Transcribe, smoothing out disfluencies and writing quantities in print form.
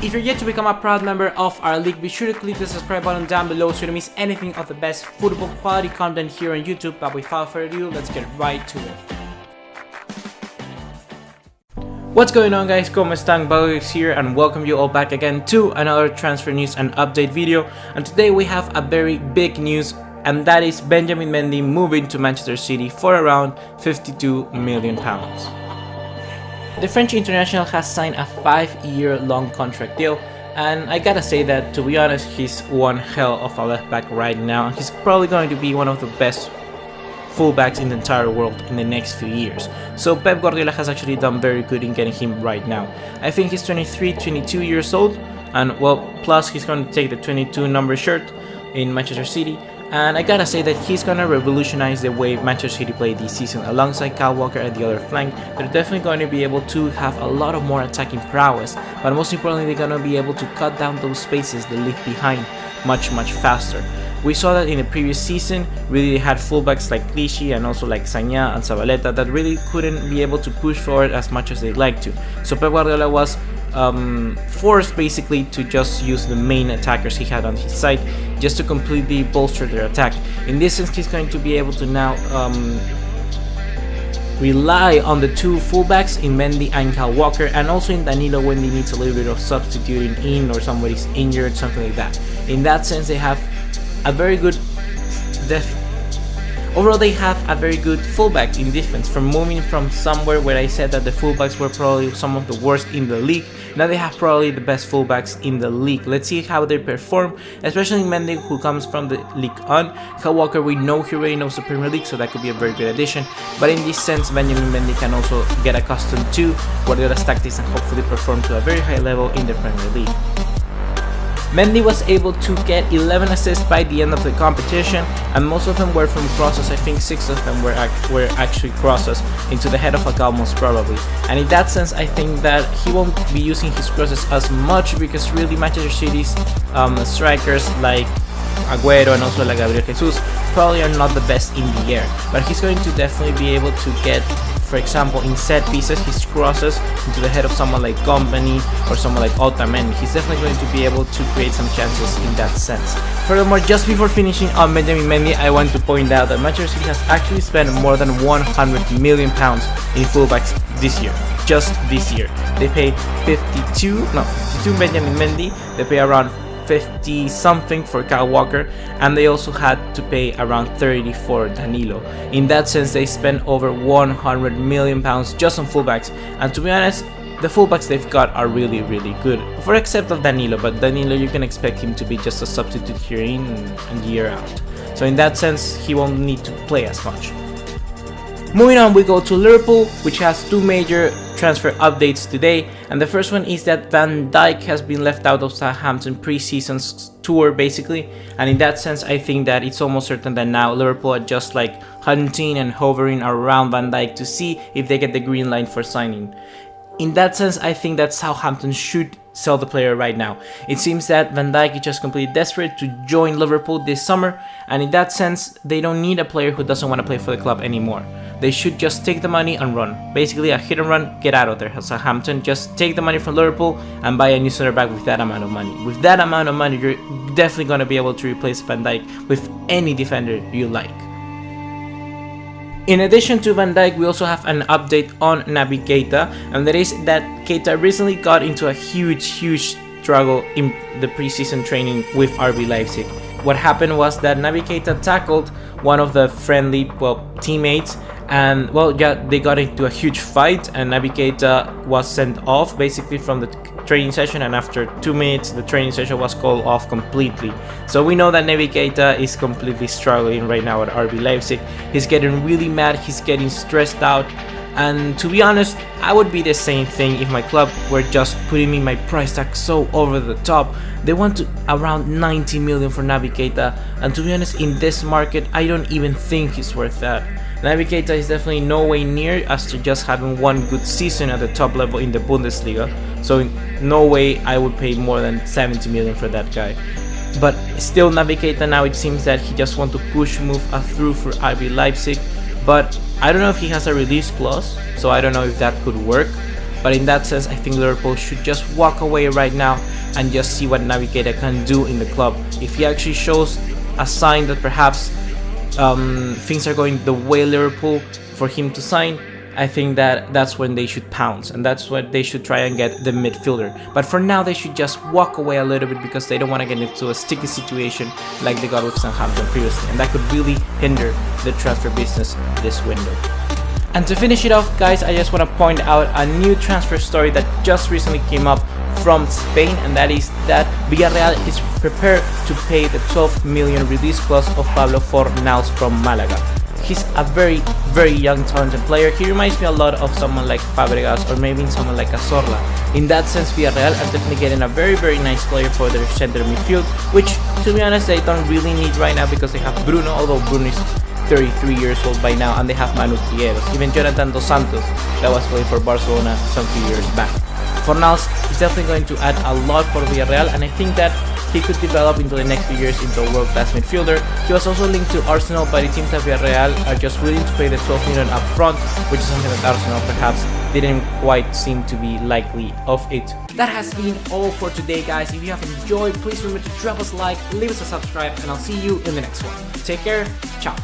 If you're yet to become a proud member of our league, be sure to click the subscribe button down below so you don't miss anything of the best football quality content here on YouTube. But without further ado, let's get right to it. What's going on, guys? ¿Cómo están? Pablo here and welcome you all back again to another transfer news and update video. And today we have a very big news, and that is Benjamin Mendy moving to Manchester City for around £52 million. The French international has signed a 5-year-long contract deal, and I gotta say that, to be honest, he's one hell of a left back right now, and he's probably going to be one of the best fullbacks in the entire world in the next few years. So Pep Guardiola has actually done very good in getting him right now. I think he's 22 years old, and well, plus he's going to take the 22 number shirt in Manchester City. And I gotta say that he's gonna revolutionize the way Manchester City play this season. Alongside Kyle Walker at the other flank, they're definitely going to be able to have a lot of more attacking prowess, but most importantly, they're gonna be able to cut down those spaces they leave behind much faster. We saw that in the previous season. Really, they had fullbacks like Clichy and also like Sagna and Zabaleta that really couldn't be able to push forward as much as they'd like to. So Pep Guardiola was forced basically to just use the main attackers he had on his side just to completely bolster their attack. In this sense, he's going to be able to now rely on the two fullbacks in Mendy and Kyle Walker, and also in Danilo when he needs a little bit of substituting in or somebody's injured, something like that. In that sense, they have a very good overall, they have a very good fullback in defense. From moving from somewhere where I said that the fullbacks were probably some of the worst in the league, now they have probably the best fullbacks in the league. Let's see how they perform, especially Mendy, who comes from the League On. Kyle Walker, we know he already knows the Premier League, so that could be a very good addition. But in this sense, Benjamin Mendy can also get accustomed to Guardiola's tactics and hopefully perform to a very high level in the Premier League. Mendy was able to get 11 assists by the end of the competition, and most of them were from crosses. I think 6 of them were actually crosses into the head of a goal, most probably. And in that sense, I think that he won't be using his crosses as much, because really Manchester City's strikers like Aguero and also like Gabriel Jesus probably are not the best in the air. But he's going to definitely be able to get, for example, in set pieces, his crosses into the head of someone like Company or someone like Otamendi. He's definitely going to be able to create some chances in that sense. Furthermore, just before finishing on Benjamin Mendy, I want to point out that Manchester City has actually spent more than £100 million in fullbacks this year. Just this year. They pay 52 Benjamin Mendy, they pay around 50 something for Kyle Walker, and they also had to pay around 30 for Danilo. In that sense, they spent over £100 million just on fullbacks, and to be honest, the fullbacks they've got are really good, for except of Danilo. But Danilo, you can expect him to be just a substitute here in and year out, so in that sense he won't need to play as much. Moving on, we go to Liverpool, which has two major transfer updates today, and the first one is that Van Dijk has been left out of Southampton pre-season tour basically, and in that sense I think that it's almost certain that now Liverpool are just like hunting and hovering around Van Dijk to see if they get the green light for signing. In that sense, I think that Southampton should sell the player right now. It seems that Van Dijk is just completely desperate to join Liverpool this summer, and in that sense, they don't need a player who doesn't want to play for the club anymore. They should just take the money and run. Basically, a hit and run, get out of there. Southampton, just take the money from Liverpool and buy a new center back with that amount of money. With that amount of money, you're definitely going to be able to replace Van Dijk with any defender you like. In addition to Van Dijk, we also have an update on Naby Keita, and that is that Keita recently got into a huge struggle in the preseason training with RB Leipzig. What happened was that Naby Keita tackled one of the friendly teammates, and they got into a huge fight, and Naby Keita was sent off basically from the training session, and after 2 minutes the training session was called off completely. So we know that Naby Keita is completely struggling right now at RB Leipzig. He's getting really mad, he's getting stressed out, and to be honest, I would be the same thing if my club were just putting me my price tag so over the top. They want around 90 million for Naby Keita, and to be honest, in this market I don't even think he's worth that. Naby Keita is definitely no way near as to just having one good season at the top level in the Bundesliga, so no way I would pay more than 70 million for that guy. But still, Naby Keita now, it seems that he just wants to move through for RB Leipzig, but I don't know if he has a release clause, so I don't know if that could work. But in that sense, I think Liverpool should just walk away right now and just see what Navigator can do in the club. If he actually shows a sign that perhaps things are going the way Liverpool for him to sign, I think that's when they should pounce, and that's when they should try and get the midfielder. But for now, they should just walk away a little bit because they don't want to get into a sticky situation like they got with Southampton previously, and that could really hinder the transfer business this window. And to finish it off, guys, I just want to point out a new transfer story that just recently came up from Spain, and that is that Villareal is prepared to pay the 12 million release clause of Pablo Fornals from Malaga. He's a very, very young, talented player. He reminds me a lot of someone like Fabregas or maybe someone like Cazorla. In that sense, Villareal are definitely getting a very, very nice player for their center midfield, which, to be honest, they don't really need right now because they have Bruno, although Bruno is 33 years old by now, and they have Manu Trigueros, even Jonathan Dos Santos, that was playing for Barcelona some few years back. Fornals is definitely going to add a lot for Villareal, and I think that he could develop into the next few years into a world-class midfielder. He was also linked to Arsenal, but it seems that Villareal are just willing to pay the 12 million up front, which is something that Arsenal perhaps didn't quite seem to be likely of it. That has been all for today, guys. If you have enjoyed, please remember to drop us a like, leave us a subscribe, and I'll see you in the next one. Take care, ciao.